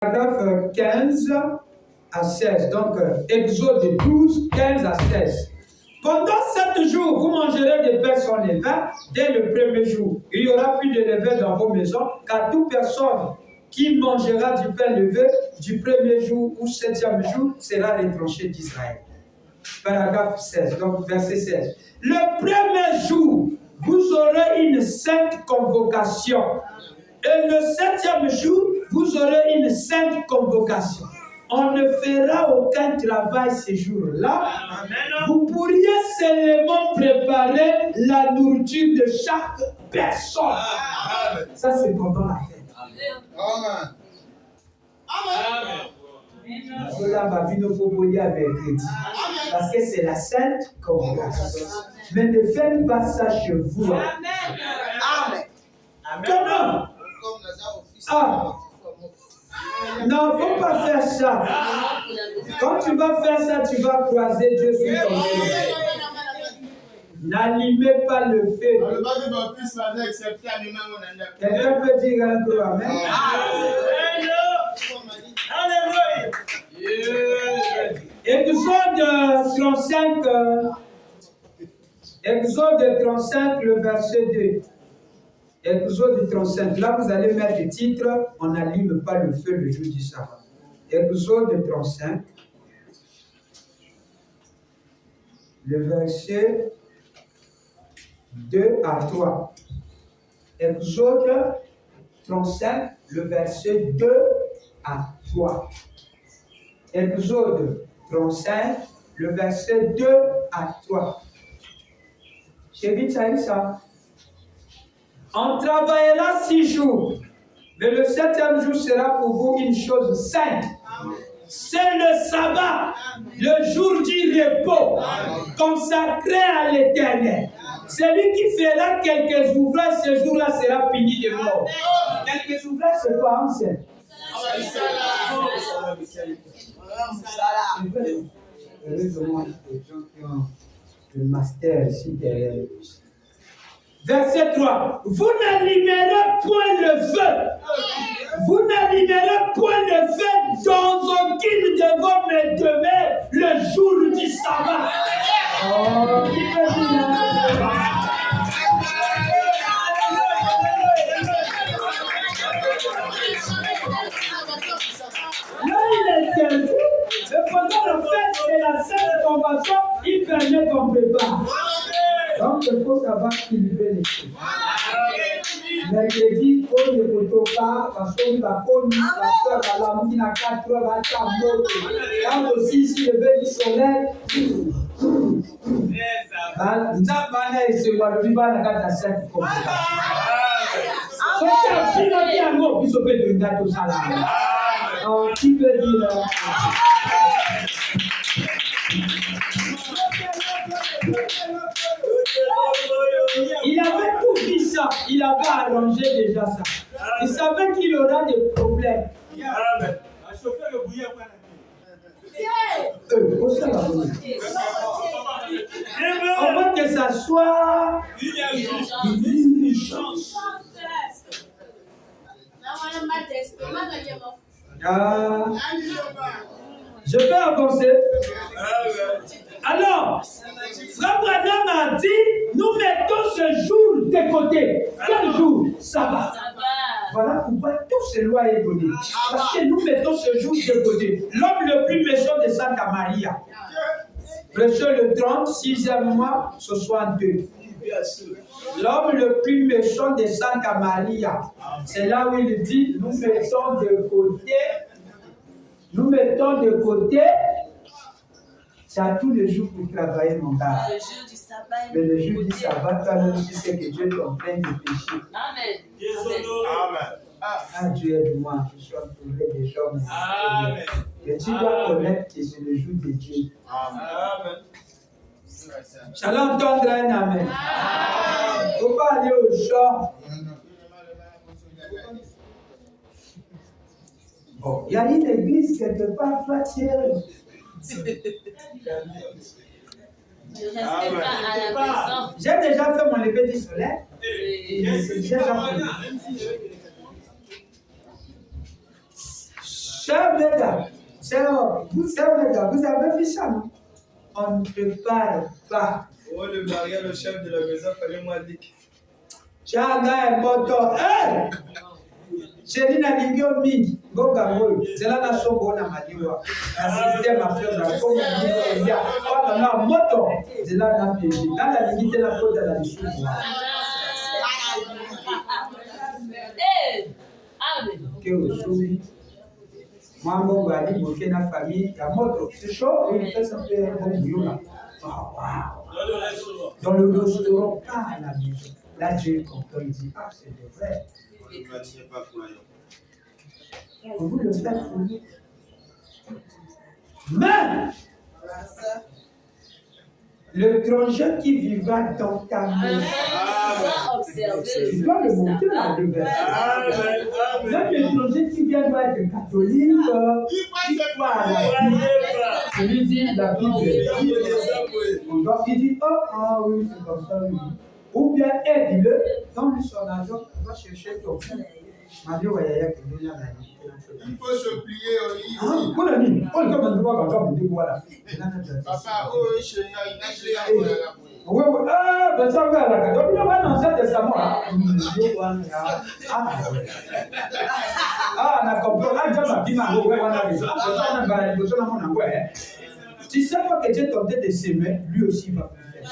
paragraphe 15 à 16. Donc, Exode 12, 15 à 16. Pendant 7 jours, vous mangerez des pains sans levain dès le premier jour. Il n'y aura plus de levain dans vos maisons, car toute personne qui mangera du pain levé du premier jour ou 7e jour sera retranché d'Israël. Paragraphe 16, donc verset 16. Le premier jour, vous aurez une sainte convocation. Et le 7e jour, vous aurez une sainte convocation. On ne fera aucun travail ces jours-là. Vous pourriez seulement préparer la nourriture de chaque personne. Ça, c'est pendant la fête. Amen. Parce que c'est la sainte convocation. Mais ne faites pas ça chez vous. Amen. Comment? Ah. Non, il ne faut pas faire ça. Quand tu vas faire ça, tu vas croiser Dieu sur ton nez. N'allumez pas le feu. Quelqu'un peut dire un peu amen. Exode 35, le verset 2. Exode 35. Là, vous allez mettre le titre, on n'allume pas le feu le jour du sabbat. Exode 35, le verset 2 à 3. Exode 35, le verset 2 à 3. Exode 35, le verset 2 à 3. J'ai vite ça. On travaillera 6 jours, mais le 7e jour sera pour vous une chose sainte. C'est le sabbat, le jour du repos, consacré à l'Éternel. Celui qui fera quelques ouvrages, ce jour-là sera puni de mort. Quelques ouvrages, c'est quoi, ancien? Heureusement, les gens qui ont le master ici derrière. Verset 3. Vous n'allumerez point le feu. Vous n'allumerez point le feu dans aucune de vos demeures le jour du sabbat. Oh, qui peut dire? Là, il est interdit. Mais pendant le fait de la sainte convention, il permet qu'on prépare. Donc, il faut savoir qu'il veut les choses. Mercredi, on ne peut pas, parce qu'on va connaître, parce qu'on va la mouille à 4 heures, à 4 heures. Quand aussi, si le lever du soleil, nous avons parlé de ce qu'on va faire dans la 7 comme ça. C'est un petit amour qui se fait de date au salaire. Donc, qui peut dire. Il avait tout dit ça, il avait arrangé déjà ça. Il savait qu'il aura des problèmes. On veut que ça soit une chance. Je peux avancer. Alors, Frère Branham a dit, nous mettons ce jour de côté. Quel jour? Sabbat. Voilà pourquoi toutes ces lois est donné. Parce que nous mettons ce jour de côté. L'homme le plus méchant de Santa Maria. Prêcheur le 30, 6e mois, 62. L'homme le plus méchant de Santa Maria. C'est là où il dit, nous mettons de côté. C'est à tous les jours pour travailler, mon gars. Le jour du sabbat. Mais le jour du sabbat, toi-même, tu sais que Dieu t'entraîne de péché. Amen. Ah, Dieu aide-moi, je suis entouré des gens. Amen. Mais tu dois connaître que c'est le jour de Dieu. Amen. J'allais entendre un amen. Il ne faut pas aller au champ. Bon, il y a une église quelque part, toi, j'ai déjà fait mon lever du soleil. Meda, vous avez vu ça, non? On ne prépare pas. Oh, le mariage, le chef de la maison, fallait moi dire. Changa et moto. Hey! Chérie na lingio mingi. Bonga moyo. Zela na songo na madiwa. Na système affaire na kongo mingi. Ya. Kwa na moto. Zela na peji. Na la lingite na kota na lishubu. Que aujourd'hui, moi, mon mari, mon fils, la famille, la moto, c'est chaud, il fait ça fait un bon boulot là. Dans le restaurant, pas à la maison. Là, Dieu comprend, il dit, ah, c'est vrai. Vous le faites pour nous. Mais, l'étranger qui vivra dans ta maison, tu dois le monter dans le verset. Même l'étranger qui vient doit être catholique, qui croit à la Bible. Je lui dis, la Bible dit, on doit dire, oh, oui, c'est comme ça, oui. Ou bien aide-le, donne-lui son argent, va chercher ton fils. Il faut se plier au lit. Papa, oui, ben ça va la donc il va dans l'Ancien Testament. Na compris. Tu sais pas que Dieu est tenté de s'aimer, lui aussi va le faire.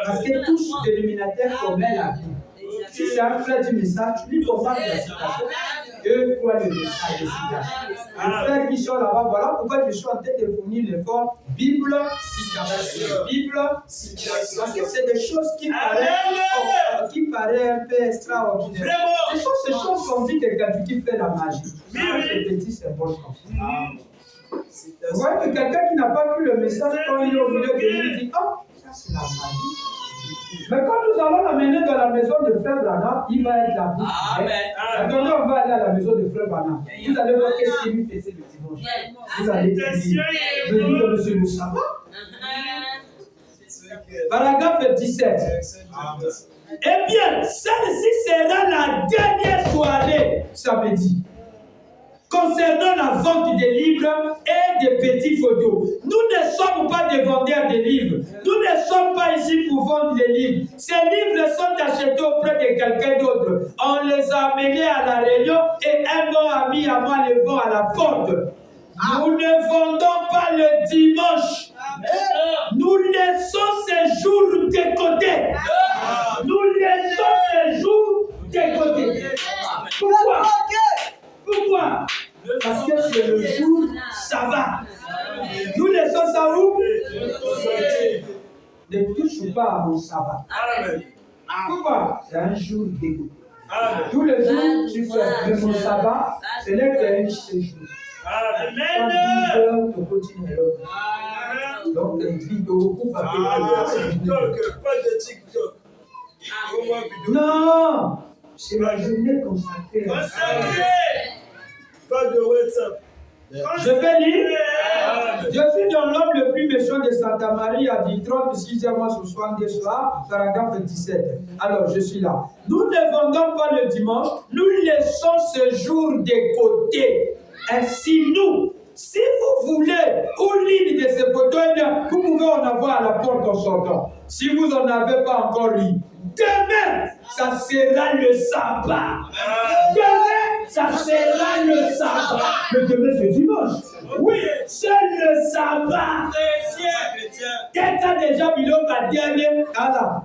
Parce que tous dénominataires commettent la vie. Si c'est un frère du message, lui comprend la citation. Eux croient le message de citation. Les frères qui sont là-bas, voilà pourquoi je suis en train de fournir l'effort Bible, citation. Bible, citation. Parce que c'est des choses qui paraissent un peu extraordinaires. Ces choses qu'on dit que quelqu'un qui fait la magie. C'est petit symbole comme ça. Vous voyez que quelqu'un qui n'a pas pris le message, quand il est au milieu de lui, il dit, oh, ça c'est la magie. Mais quand nous allons l'amener dans la maison de Frère Branham, il va être là. Maintenant, on va aller à la maison de Frère Branham. Vous allez voir qu'est-ce qu'il lui faisait le dimanche. Vous allez dire, monsieur le sabbat. Paragraphe 17. Eh bien, celle-ci sera la dernière soirée, samedi, concernant la vente des livres et des petits photos. Nous ne sommes pas des vendeurs de livres. Nous ne sommes pas ici pour vendre des livres. Ces livres sont achetés auprès de quelqu'un d'autre. On les a amenés à la réunion et un bon ami à moi les vend à la porte. Nous ne vendons pas le dimanche. Nous laissons ces jours de côté. Nous laissons ces jours de côté. Pourquoi? Pourquoi? Parce que c'est le jour sabbat. Nous laissons ça où? Ne touche pas à mon sabbat. Pourquoi? C'est un jour d'écoute. Tous les jours, tu fais de mon sabbat, ce n'est qu'un séjour. Quand 10 heures, tu continues l'autre. Donc, les vidéos, pas de TikTok. Non! C'est la journée consacrée. Pas de WhatsApp. Je vais lire. Je suis dans l'homme le plus méchant de Santa Maria, dit 36e mois sur 62 soirs, paragraphe 17. Alors, je suis là. Nous ne vendons pas le dimanche, nous laissons ce jour de côté. Ainsi, nous, si vous voulez, ou ligne de ces photos, vous pouvez en avoir à la porte en sortant. Si vous n'en avez pas encore lu, demain, ça sera le sabbat. Demain, ça sera le sabbat. Mais demain, c'est dimanche. Oui, c'est le sabbat. Quelqu'un a déjà mis l'autre dernier. Alors,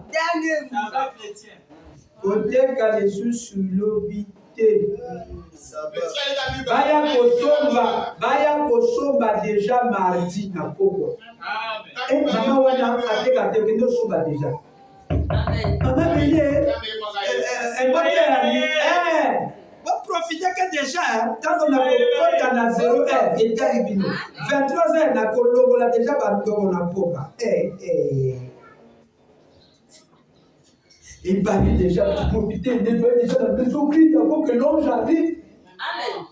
côté Kalesu sur l'obité. Baya kosomba déjà mardi na Poko. Et maman wana ateka tekendo somba déjà. Maman Bélier, vous profitez que déjà, quand on a compté dans 0 heure, et 23 heures, on a colloqué déjà dans la Poka. Il va déjà profiter, nettoyer déjà la maison vide avant que l'ange arrive. Amen.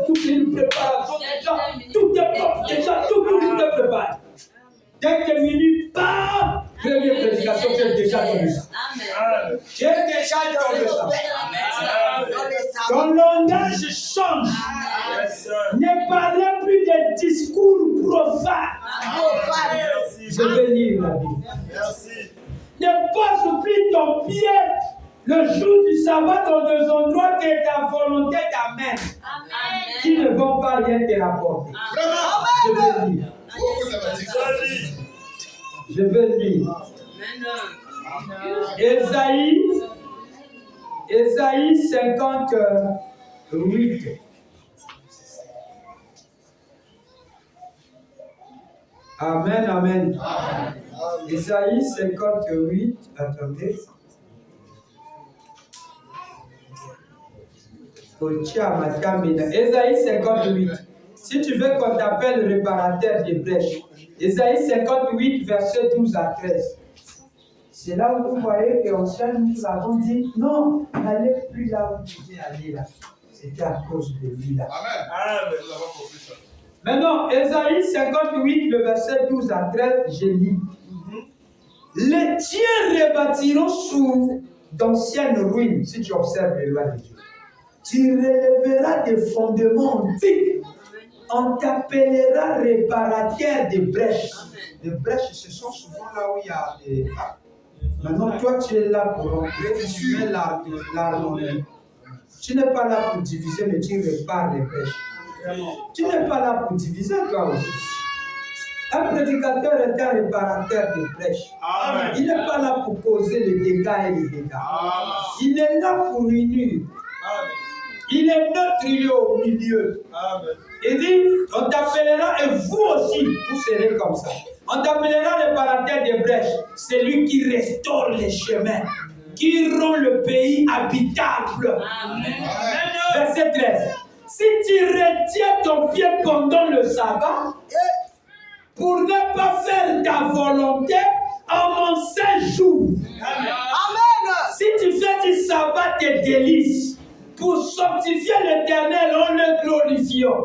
Tout est une préparation déjà. Tout est propre déjà. Tout est préparé. Dès que minuit part, Première prédication, j'ai déjà donné ça. Amen. J'ai déjà donné ça. Ton langage change. Ne parlez plus de discours profanes. Je vais lire la Bible. Merci. Ne pose plus ton pied le jour du sabbat dans des endroits que ta volonté t'amène, qui ne vont pas rien te rapporter. Je vais lire. Je vais lire. Ésaïe 58. Amen, amen. Ésaïe 58. Attendez. Ésaïe 58. Si tu veux qu'on t'appelle réparateur des brèches. Ésaïe 58, verset 12 à 13. C'est là où vous voyez qu'anciennement nous avons dit non, n'allez plus là où tu devez aller là. C'était à cause de lui là. Amen. Maintenant, Ésaïe 58, le verset 12 à 13, je lis. Les tiens rebâtiront sous d'anciennes ruines, si tu observes les lois de Dieu. Tu relèveras des fondements antiques. On t'appellera réparateur des brèches. Les brèches, ce sont souvent là où il y a des... Maintenant, toi, tu es là pour rentrer, tu mets l'harmonie. Tu n'es pas là pour diviser, mais tu répares les brèches. Tu n'es pas là pour diviser, toi aussi. Un prédicateur est un réparateur de brèches. Amen. Il n'est pas là pour causer les dégâts et les dégâts. Il est là pour unir. Il est neutre, il est au milieu. Amen. Il dit, on t'appellera, et vous aussi, vous serez comme ça. On t'appellera réparateur des brèches, celui qui restaure les chemins, qui rend le pays habitable. Amen. Verset 13. Si tu retiens ton pied pendant le sabbat, pour ne pas faire ta volonté en mon saint jour. Amen. Si tu fais du sabbat tes délices, pour sanctifier l'Éternel, en le glorifiant.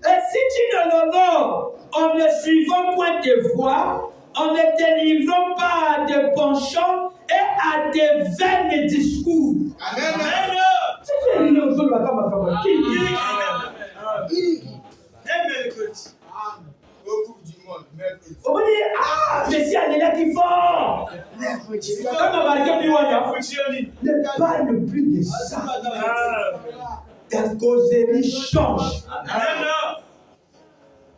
Et si tu ne l'honores en ne suivant point tes voies, en ne te livrant pas à tes penchants et à tes vains discours. Amen. Tu fais rire aux autres, on va dire, ah, mais si elle est là qui fort. Comme on marqué plus loin, ne parle plus de ça. Ta causerie change.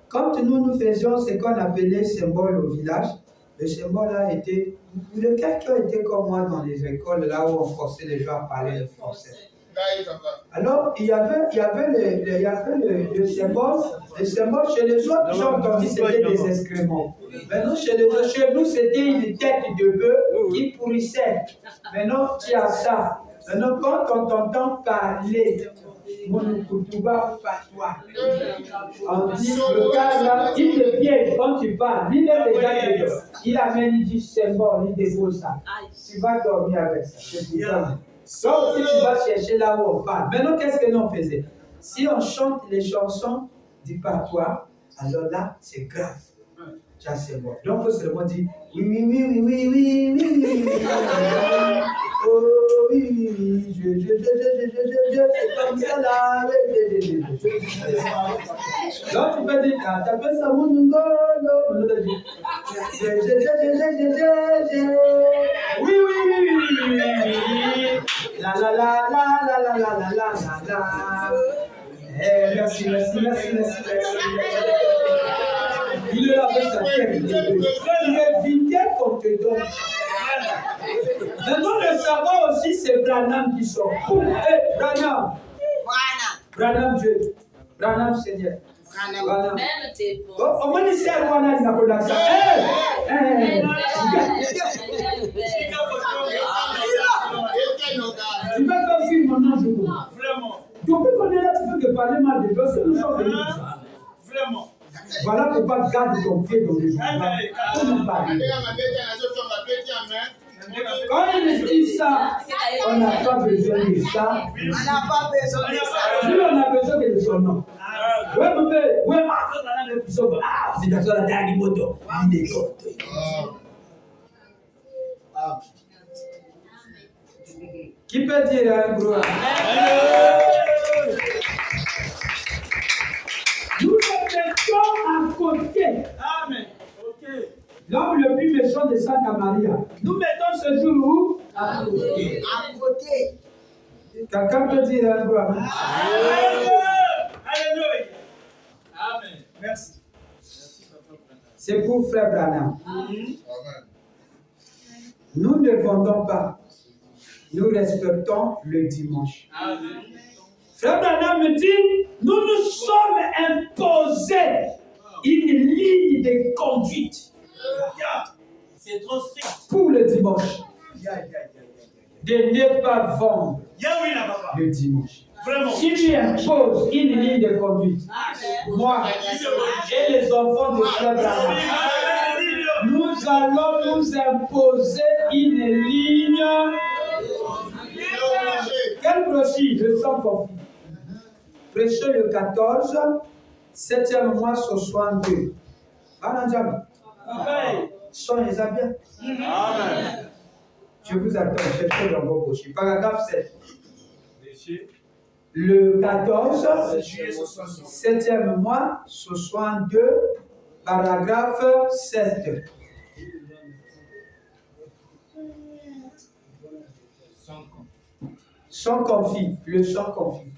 Quand nous faisions ce qu'on appelait symbole au village, le symbole a été, lequel qui a été comme moi dans les écoles, là où on forçait les gens à parler le français. Alors, il y avait le symbole. Le symbole, chez les autres, j'ai entendu, c'était des excréments. Maintenant, chez nous, c'était une tête de bœuf qui pourrissait. Maintenant, tu as ça. Maintenant, quand on t'entend parler, on dit, le gars là, il te piège quand tu parles. Il est déjà dedans. Il amène du symbole, il dépose ça. Tu vas dormir avec ça. C'est tout ça. Donc, si tu vas chercher là où on parle. Maintenant, qu'est-ce que nous faisons? Si on chante les chansons du patois, alors là, c'est grave. Ça, c'est bon. Donc, il faut seulement dire oui, oui, oui, oui, oui, oui, oui, oui, oui. Oh, oui, oui, oui, je, c'est comme ça là. Donc, tu peux dire, t'appelles ça mon nom. Oui, oui, oui, oui, oui, oui, oui. La la la la la la la la la la. Merci, merci, merci, merci, merci. Il est là avec sa tête. Il est vide qu'on te donne. Maintenant, le sabbat aussi, c'est Branham qui sort. Hé, Branham. Branham Dieu. Branham Seigneur. Branham. On va dire c'est à Rwanda, il n'a pas d'accent. Hé, tu vas faire film maintenant, je vois. Vraiment. Depuis qu'on est là, tu veux que parler mal des gens, c'est nous sommes venus pour ça. Vraiment. Voilà pourquoi garde ton pied dans les gens. Comment parler? Quand il dit ça, on n'a pas besoin de ça. Si on a besoin de son nom. Qui peut dire un gros amen? Nous ne mettons à côté. Amen. Ok. L'homme le plus méchant de Santa Maria. Nous mettons ce jour où? À côté. Quelqu'un peut dire un gros amen? Alléluia. Amen. Merci. C'est pour Frère Branham. Nous ne vendons pas. Nous respectons le dimanche. Amen. Frère Branham me dit, nous nous sommes imposés une ligne de conduite C'est trop strict. pour le dimanche. De ne pas vendre Yahweh, papa. le dimanche. Vraiment. Qui lui impose une ligne de conduite? Moi et les enfants de Frère Branham. Nous allons nous imposer une ligne. Quelle brochure? Le sang confit. Prêcher le 14, 7e mois, 62. Amen. Soyez bien. Amen. Je vous attends, cherchez dans vos brochures. Paragraphe 7. Le 14, 7e mois, 62, paragraphe 7. Sans confit, le sang confit.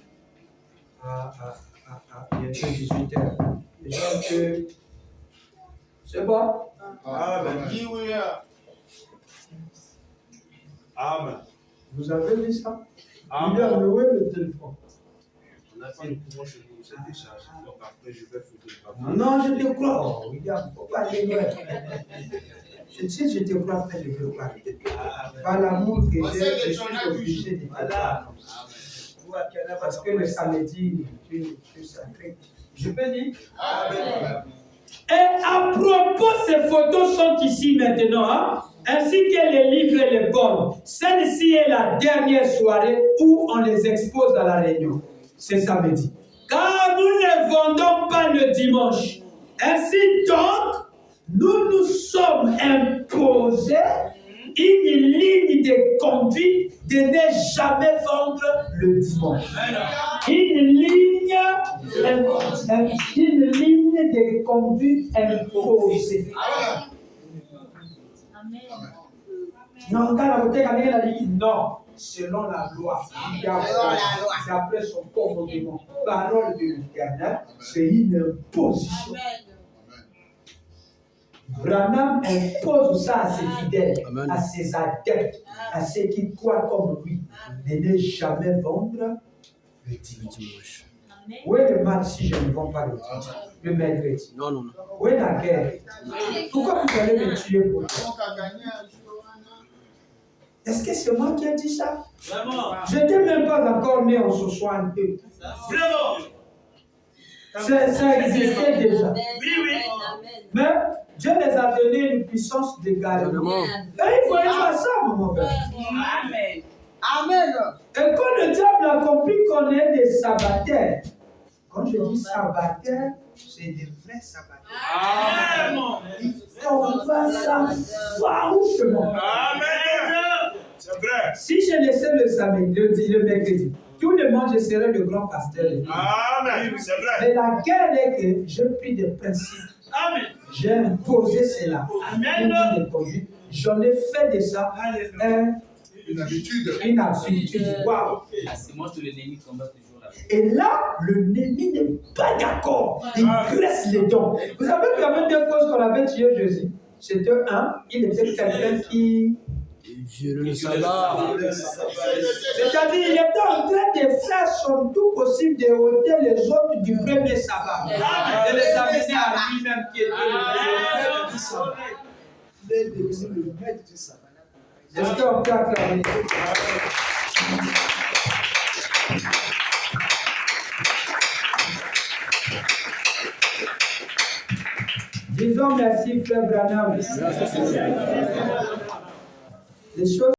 Bientôt 18h. C'est bon? Amen. Amen. Vous avez vu ça? Amen. Il a loué le téléphone. On n'a pas le courant chez nous, c'est déchargé. Donc après, je vais foutre le papier. Non, je te crois. Oh, William, il ne faut pas dégueuler. Si je te crois, je ne veux pas. Par l'amour que j'ai, je suis obligé de te croire. Parce que le samedi, tu es sacré. Je peux dire? Amen. Et à propos, ces photos sont ici maintenant, hein, ainsi que les livres et les bonnes. Celle-ci est la dernière soirée où on les expose à la réunion. C'est samedi. Car nous ne vendons pas le dimanche. Ainsi donc, nous nous sommes imposés une ligne de conduite de ne jamais vendre le dimanche. Une ligne de conduite imposée. Non, non, selon la loi. D'après son commandement. Parole de l'Éternel, c'est une imposition. Branham impose ça à ses fidèles, à ses adeptes, à ceux qui croient comme lui, de ne jamais vendre le dimanche. Où est le mal si je ne vends pas le dimanche, le mercredi? Non. Où est la guerre? Pourquoi vous allez me tuer pour ça? Est-ce que c'est moi qui ai dit ça? Vraiment. Je n'étais même pas encore né en 62. Vraiment. Ça existait déjà. Oui. Mais Dieu les a donné une puissance de garde. Et il faut être à ça, mon père. Amen. Amen. Et quand le diable a compris qu'on est des sabbataires, quand je dis sabbataires, c'est des vrais sabbataires. Amen. On va ça farouchement. Amen. C'est vrai. Si je laissais le samedi, le mercredi, tout le monde, je serais le grand pasteur. Amen. C'est vrai. Mais la guerre est que j'ai pris des principes. Amen. J'ai imposé cela. Amen. J'en ai fait de ça Une habitude. une habitude. Waouh. La sémence de l'ennemi combat toujours là. Et là, l'ennemi n'est pas d'accord. Il graisse les dents. Vous savez qu'il y avait deux causes qu'on avait tué Jésus. C'était un, il était quelqu'un qui... Le sabbat. C'est-à-dire, il était en train de faire son tout possible de ôter les autres du premier sabbat. De les amener à lui-même qui était le maître du sabbat. Il est devenu le maître du sabbat. Est-ce qu'on peut acclamer? Disons merci, Frère Branham. Les choses